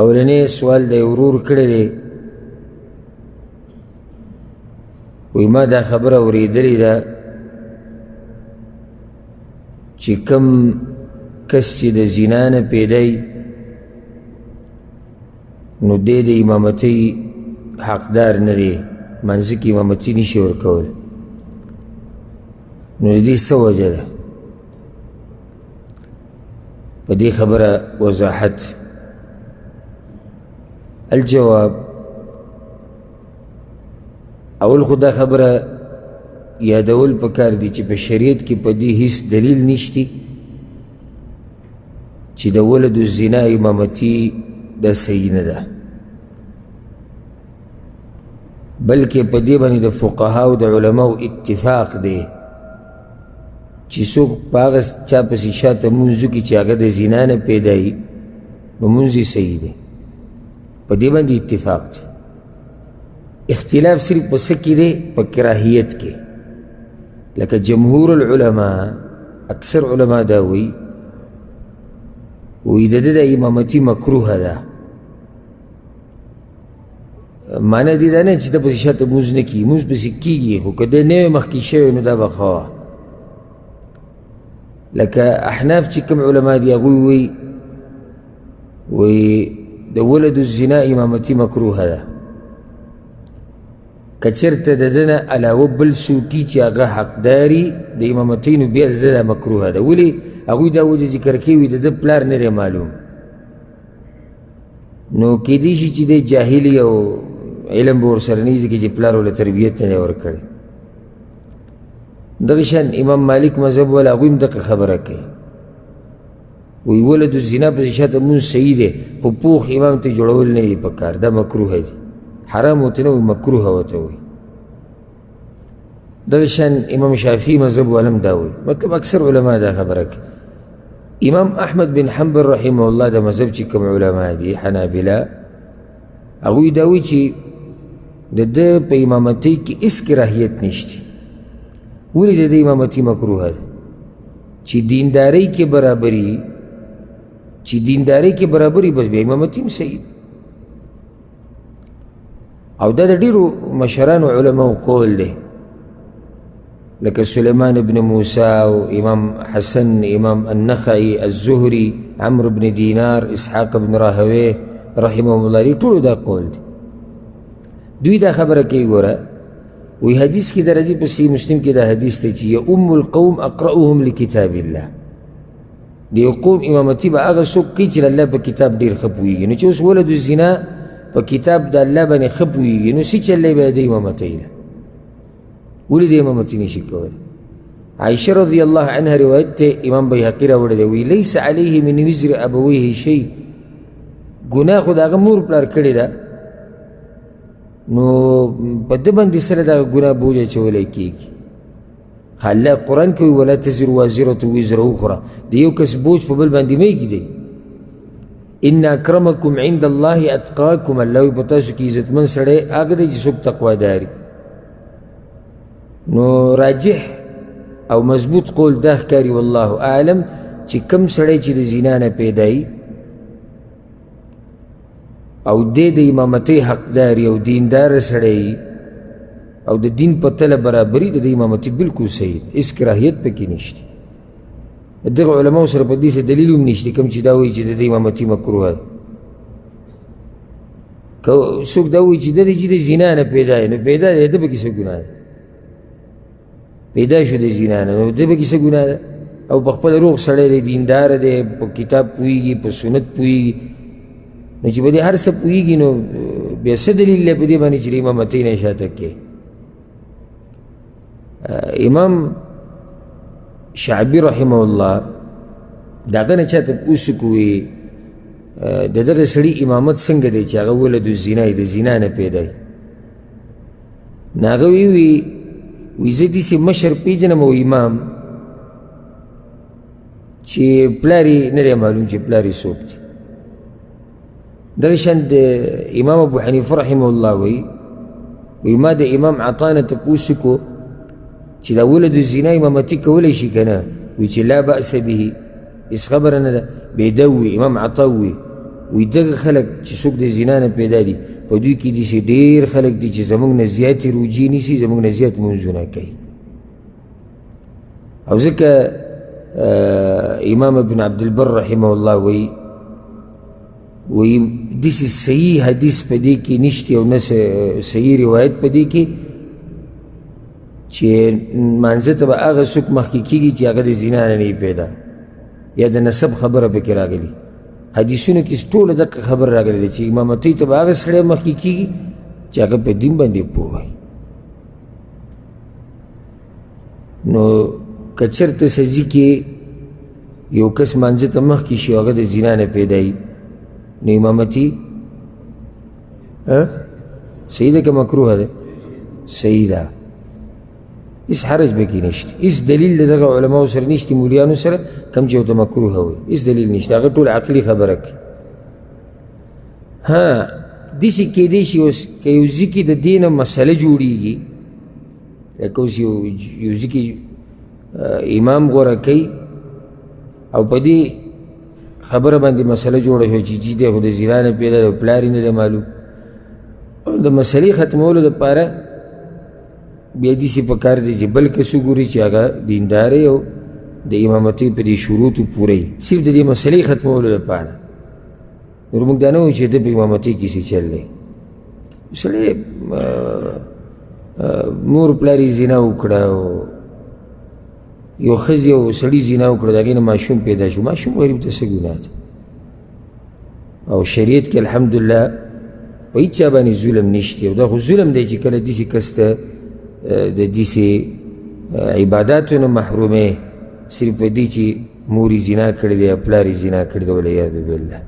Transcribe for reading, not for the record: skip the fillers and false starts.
اولنی سوال د ورور کړی دی وی ما دا خبره اوریدلې ده چې کم کس چې د زنا نه پیدای نو دی د امامتۍ حقدار نه دی منځ کې امامتي نشي ورکول نو د دې څه وجه ده په دې خبره وضاحت الجواب اول خدا خبره یادول پکار دی چې په شریعت کې په دې هیڅ دلیل نشتی چې د ولد الزنا امامتي دا صحیح نه ده بلکې په دې باندې د فقهاو د علماو اتفاق دی چې څوک په هغه چا پسې شاته مونځ وکړي چې هغه د زنا نه پیدایي نو مونځ یې صحیح دی په دې باندې اتفاق دی اختلاف صرف په څه کې دی په کراهیت کې لکه جمهور العلماء اکثر علما دا وی د ده د امامتي مکروهه ده معنی دې دا نه چې ته پسې شاته مونځ نه کړي مونځ پسې کېږي خو که دی نه وی مخکې شوی نو دا به ښه وه لکه احناف چې کوم علما دي هغوی وی د ولد الزنا امامتي مکروهه ده که چېرته د ده نه علاوه بل څوکي چې هغه حقداري د امامتۍ نو بیا د ده دا مکروهه ده ولې هغوی دا وجه ذکر کوي وي د ده پلار نه دی معلوم نو کیدای شي چې دی جاهلي او علم به ورسره نه وي ځکه چې پلار ورله تربیت نه دی ورکړی دغه شان امام مالک مذهب والا هغوی هم دغه خبره کوي وی ولد الزنا پسې شاته مونځ صحیح دی خو پوخ امام ته جوړول نه دي پکار دا مکروهه دی حرام ورته نه وي مکروهه ورته وي دغه شان امام شافعي مذهب والا هم دا وایي مطلب اکثر علما دا خبره کوي امام احمد بن حنبل رحمه الله دا مذهب چې کوم علما دي حنابله هغوی دا وایي چې د ده په امامتۍ کې هېڅ کراهیت نشته ولې د ده امامتي مکروهه ده چې دیندارۍ کې برابري بس بیا امامتي هم صحیح او دا د ډېرو مشرانو علماو قول دی لکه سلیمان بن موسی او امام حسن امام النخعي الزهري عمرو بن دینار اسحاق بن راهويه رحمهم الله دې ټولو دا قول دی دوی دا خبره کوي ګوره وی حدیث کې دا راځي په صحیح مسلم کې دا حدیث دی چې یؤم القوم اقرأهم لکتاب الله د یو قوم امامتي به هغه څوک کوي چې د الله په کتاب ډېر ښه پوهېږي نو چې اوس ولد الزنا په کتاب د الله باندې ښه پوهېږي نو څه چلی به د امامتۍ ده ولې د امامتي نشي کولی عایشه رضی الله عنها روایت ته امام بیهقي راوړی دی وی لیس علیه من وزر ابویه شی ګناه خو د هغه مور پلار کړې ده نو په ده باندې سره دغه ګناه بوج اچولی کېږي الله قرآن کوي ولا تزر وازرة وزر اخرى د یو کس بوج په بل باندې مه ږدئ ان اکرمکم عند الله اتقاکم الله وی په تاسو کې عزتمن سړی هغه دی چې څوک تقواداري نو راجح او مضبوط قول دا ښکاري والله اعلم چې کم سړی چې د زنا نه پیدایي او دی د امامتۍ حقداري او دینداره سړی او د دین په تله برابري د امامتي بالکل صحیح ده هېڅ کراهیت پکې نشته دغه علماو سره په دې څه دلیل هم نشته کوم چې دا وایي چې د دې امامتي مکروه ده که څوک دا وایي چې د دې چې د زنا نه پیدا نو پیدا دی ده پکې څه ګناه ده پیدا شو د زنا نه نو ده پکې څه ګناه ده او په خپله روغ سړی دی دینداره دی په کتاب پوهېږي په سنت پوهېږي نو چې په دې هر څه پوهېږي نو بیا څه دلیل دی په دې باندې چې د امامتۍ نه شاته کړي امام شعبي رحمه الله د هغه نه چا تپوس وکړي د دغه سړي امامت څنګه دی چې هغه ولد الزنا د زنا نه پیدایي نو هغه وی زه داسې مشر پېژنم او امام چې پلار یې نه دی معلوم چې پلار یې څوک دی دغه شان د امام ابو حنیفه رحمه الله وی ما د امام عطا نه تپوس وکړو چې دا ولد الزنا امامتي کولی شي که نه وی چې لا بأس به هېڅ خبره نه ده بیا ده ووي امام عطا ووي وی دغه خلک چې څوک د زنا نه پیدا دي په دوی کې داسې ډېر خلک دي چې زموږ نه زیاتې روجې نیسي زموږ نه زیات لمونځونه کوي او ځکه امام ابن عبدالبر رحمه الله وی داسې صحیح حدیث په دې کې نشته او نه صحیح روایت په دې کې چې مانځه ته به هغه څوک مخکې کېږي چې هغه د زنا نه نه پیدا یا د نسب خبره پکې راغلي حدیثونو کې ټوله دقه خبر راغلی دی چې امامتۍ ته به هغه سړی مخکې کېږي چې هغه په دین باندې پوه وي نو که چېرته سجي کې یو کس مانځه ته مخکې شي هغه د زنا نه پیدا وي نو امامتي صحیح ده که مکروه ده صحیح ده هیڅ حرج به کې نشته هیڅ دلیل د دغه علماو سره نشته مولیانو سره کوم چې ورته مکروه وایي هیڅ دلیل نشته هغه ټول عقلي خبره کوي ها داسې کیدی شي اوس که یو ځي کې د دې نه مسله جوړېږي لکه اوس یو ځي کې امام غوره کوي او په دې خبره باندې مسله جوړه شوه چې جي دی خو د زنا نه پیدا دی پلار یې نه دی معلوم د مسلې ختمولو دپاره بیا داسې پکار دی چې بل کس وګوري چې هغه دیندار او د امامتۍ په دې شروطو پوره وي صرف د دې مسلې ختمولو لپاره نور موږ دا نه وایو چې د په امامتۍ کې څه چل دی سړی مور پلار یې زنا وکړه یو ښځې او سړي زنا وکړه د هغې نه ماشوم پیدا شو ماشوم غریب ته څه ګناه ده او شریعت کې الحمدلله په هېڅ چا باندې ظلم نشته او دا خو ظلم دی چې کله داسې کس ته د داسې عباداتو نه محرومې صرف په دې چې مور یې زنا کړې دی یا پلار یې زنا کړې ده والعیاذ بالله